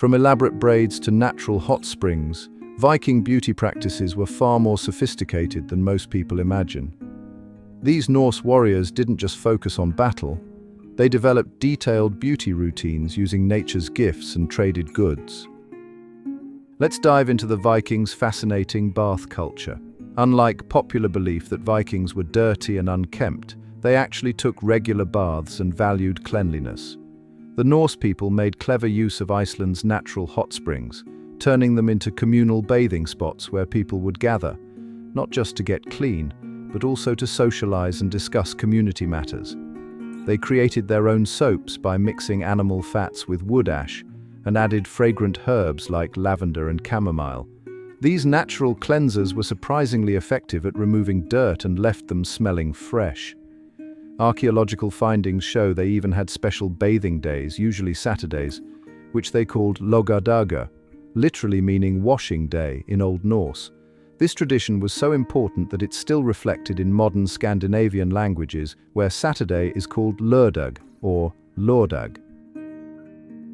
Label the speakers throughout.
Speaker 1: From elaborate braids to natural hot springs, Viking beauty practices were far more sophisticated than most people imagine. These Norse warriors didn't just focus on battle, they developed detailed beauty routines using nature's gifts and traded goods. Let's dive into the Vikings' fascinating bath culture. Unlike popular belief that Vikings were dirty and unkempt, they actually took regular baths and valued cleanliness. The Norse people made clever use of Iceland's natural hot springs, turning them into communal bathing spots where people would gather, not just to get clean, but also to socialize and discuss community matters. They created their own soaps by mixing animal fats with wood ash and added fragrant herbs like lavender and chamomile. These natural cleansers were surprisingly effective at removing dirt and left them smelling fresh. Archaeological findings show they even had special bathing days, usually Saturdays, which they called logadaga, literally meaning washing day in Old Norse. This tradition was so important that it's still reflected in modern Scandinavian languages, where Saturday is called lørdag or lørdag.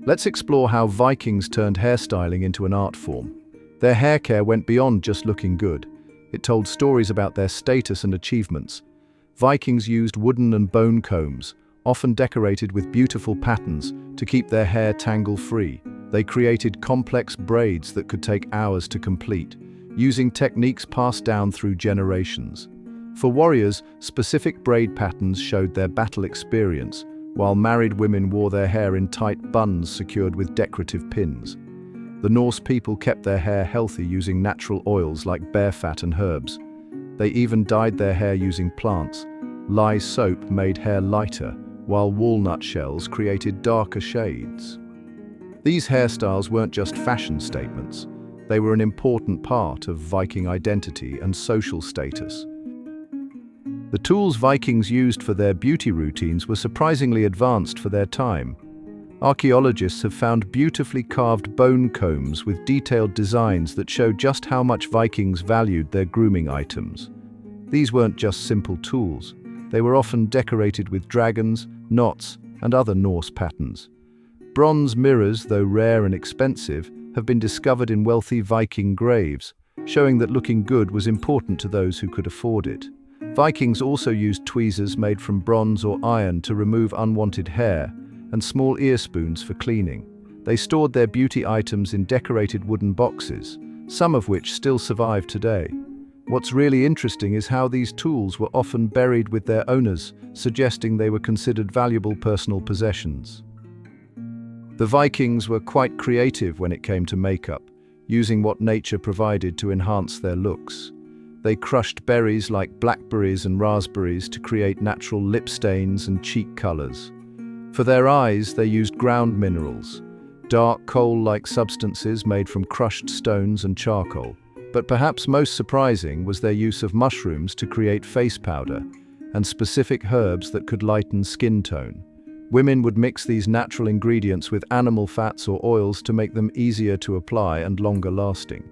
Speaker 1: Let's explore how Vikings turned hairstyling into an art form. Their hair care went beyond just looking good. It told stories about their status and achievements. Vikings used wooden and bone combs, often decorated with beautiful patterns, to keep their hair tangle-free. They created complex braids that could take hours to complete, using techniques passed down through generations. For warriors, specific braid patterns showed their battle experience, while married women wore their hair in tight buns secured with decorative pins. The Norse people kept their hair healthy using natural oils like bear fat and herbs. They even dyed their hair using plants. Lye soap made hair lighter, while walnut shells created darker shades. These hairstyles weren't just fashion statements. They were an important part of Viking identity and social status. The tools Vikings used for their beauty routines were surprisingly advanced for their time. Archaeologists have found beautifully carved bone combs with detailed designs that show just how much Vikings valued their grooming items. These weren't just simple tools. They were often decorated with dragons, knots, and other Norse patterns. Bronze mirrors, though rare and expensive, have been discovered in wealthy Viking graves, showing that looking good was important to those who could afford it. Vikings also used tweezers made from bronze or iron to remove unwanted hair, and small ear spoons for cleaning. They stored their beauty items in decorated wooden boxes, some of which still survive today. What's really interesting is how these tools were often buried with their owners, suggesting they were considered valuable personal possessions. The Vikings were quite creative when it came to makeup, using what nature provided to enhance their looks. They crushed berries like blackberries and raspberries to create natural lip stains and cheek colors. For their eyes, they used ground minerals, dark coal-like substances made from crushed stones and charcoal. But perhaps most surprising was their use of mushrooms to create face powder and specific herbs that could lighten skin tone. Women would mix these natural ingredients with animal fats or oils to make them easier to apply and longer lasting.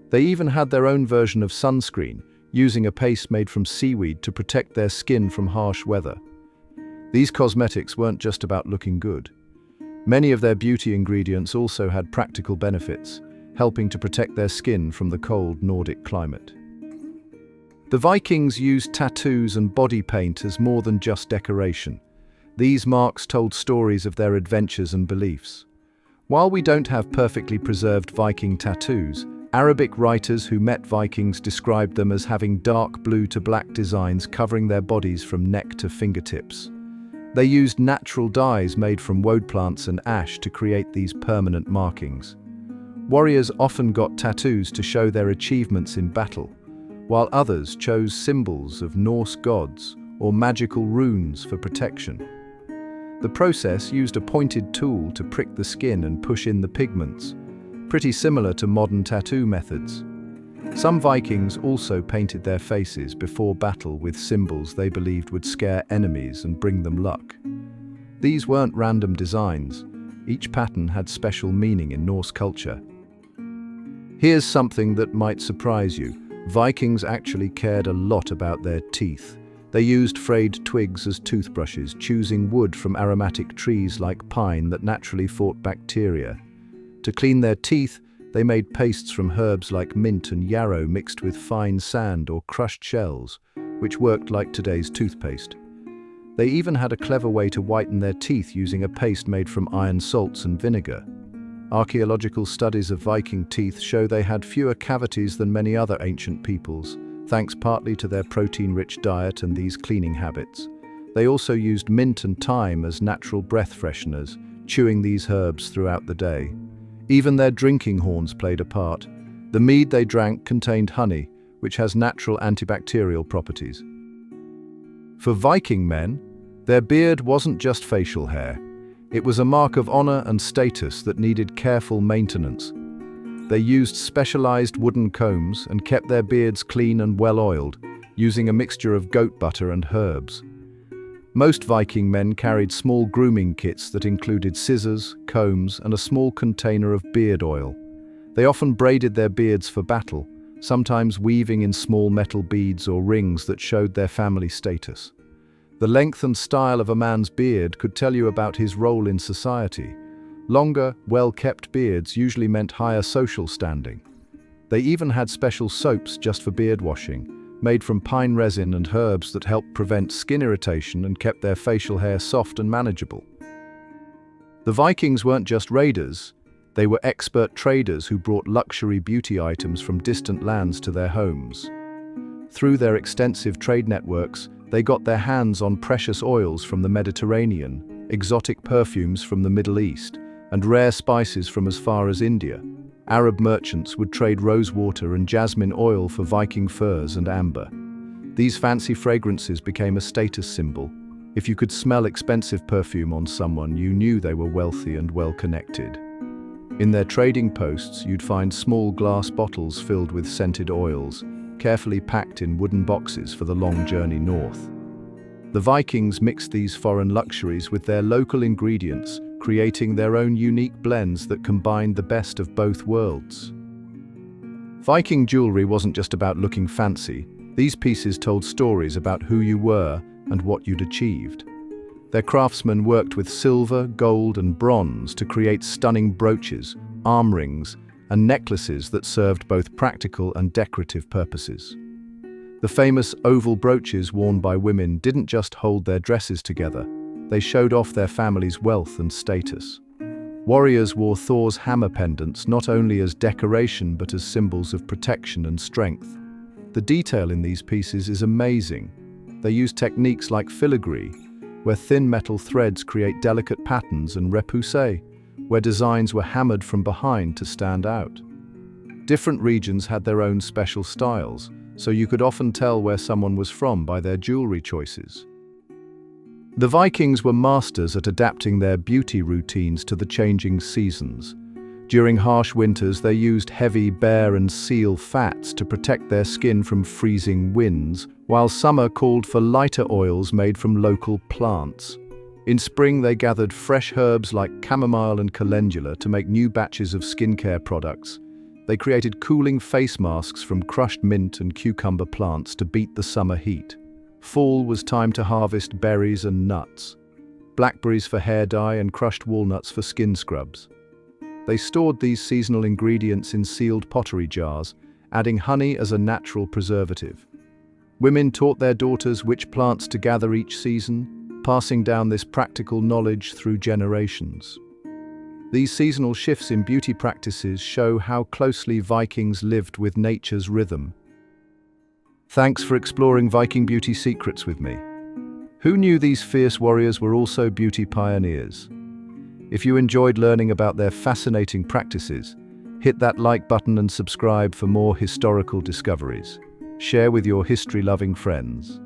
Speaker 1: They even had their own version of sunscreen, using a paste made from seaweed to protect their skin from harsh weather. These cosmetics weren't just about looking good. Many of their beauty ingredients also had practical benefits, helping to protect their skin from the cold Nordic climate. The Vikings used tattoos and body paint as more than just decoration. These marks told stories of their adventures and beliefs. While we don't have perfectly preserved Viking tattoos, Arabic writers who met Vikings described them as having dark blue to black designs covering their bodies from neck to fingertips. They used natural dyes made from woad plants and ash to create these permanent markings. Warriors often got tattoos to show their achievements in battle, while others chose symbols of Norse gods or magical runes for protection. The process used a pointed tool to prick the skin and push in the pigments, pretty similar to modern tattoo methods. Some Vikings also painted their faces before battle with symbols they believed would scare enemies and bring them luck. These weren't random designs. Each pattern had special meaning in Norse culture. Here's something that might surprise you. Vikings actually cared a lot about their teeth. They used frayed twigs as toothbrushes, choosing wood from aromatic trees like pine that naturally fought bacteria. To clean their teeth, they made pastes from herbs like mint and yarrow mixed with fine sand or crushed shells, which worked like today's toothpaste. They even had a clever way to whiten their teeth using a paste made from iron salts and vinegar. Archaeological studies of Viking teeth show they had fewer cavities than many other ancient peoples, thanks partly to their protein-rich diet and these cleaning habits. They also used mint and thyme as natural breath fresheners, chewing these herbs throughout the day. Even their drinking horns played a part. The mead they drank contained honey, which has natural antibacterial properties. For Viking men, their beard wasn't just facial hair. It was a mark of honor and status that needed careful maintenance. They used specialized wooden combs and kept their beards clean and well-oiled, using a mixture of goat butter and herbs. Most Viking men carried small grooming kits that included scissors, combs, and a small container of beard oil. They often braided their beards for battle, sometimes weaving in small metal beads or rings that showed their family status. The length and style of a man's beard could tell you about his role in society. Longer, well-kept beards usually meant higher social standing. They even had special soaps just for beard washing, made from pine resin and herbs that helped prevent skin irritation and kept their facial hair soft and manageable. The Vikings weren't just raiders, they were expert traders who brought luxury beauty items from distant lands to their homes. Through their extensive trade networks, they got their hands on precious oils from the Mediterranean, exotic perfumes from the Middle East, and rare spices from as far as India. Arab merchants would trade rosewater and jasmine oil for Viking furs and amber. These fancy fragrances became a status symbol. If you could smell expensive perfume on someone, you knew they were wealthy and well-connected. In their trading posts, you'd find small glass bottles filled with scented oils, carefully packed in wooden boxes for the long journey north. The Vikings mixed these foreign luxuries with their local ingredients, creating their own unique blends that combined the best of both worlds. Viking jewelry wasn't just about looking fancy. These pieces told stories about who you were and what you'd achieved. Their craftsmen worked with silver, gold, and bronze to create stunning brooches, arm rings, and necklaces that served both practical and decorative purposes. The famous oval brooches worn by women didn't just hold their dresses together, they showed off their family's wealth and status. Warriors wore Thor's hammer pendants not only as decoration but as symbols of protection and strength. The detail in these pieces is amazing. They use techniques like filigree, where thin metal threads create delicate patterns, and repoussé, where designs were hammered from behind to stand out. Different regions had their own special styles, so you could often tell where someone was from by their jewelry choices. The Vikings were masters at adapting their beauty routines to the changing seasons. During harsh winters, they used heavy bear and seal fats to protect their skin from freezing winds, while summer called for lighter oils made from local plants. In spring, they gathered fresh herbs like chamomile and calendula to make new batches of skincare products. They created cooling face masks from crushed mint and cucumber plants to beat the summer heat. Fall was time to harvest berries and nuts, blackberries for hair dye and crushed walnuts for skin scrubs. They stored these seasonal ingredients in sealed pottery jars, adding honey as a natural preservative. Women taught their daughters which plants to gather each season, passing down this practical knowledge through generations. These seasonal shifts in beauty practices show how closely Vikings lived with nature's rhythm. Thanks for exploring Viking beauty secrets with me. Who knew these fierce warriors were also beauty pioneers? If you enjoyed learning about their fascinating practices, hit that like button and subscribe for more historical discoveries. Share with your history-loving friends.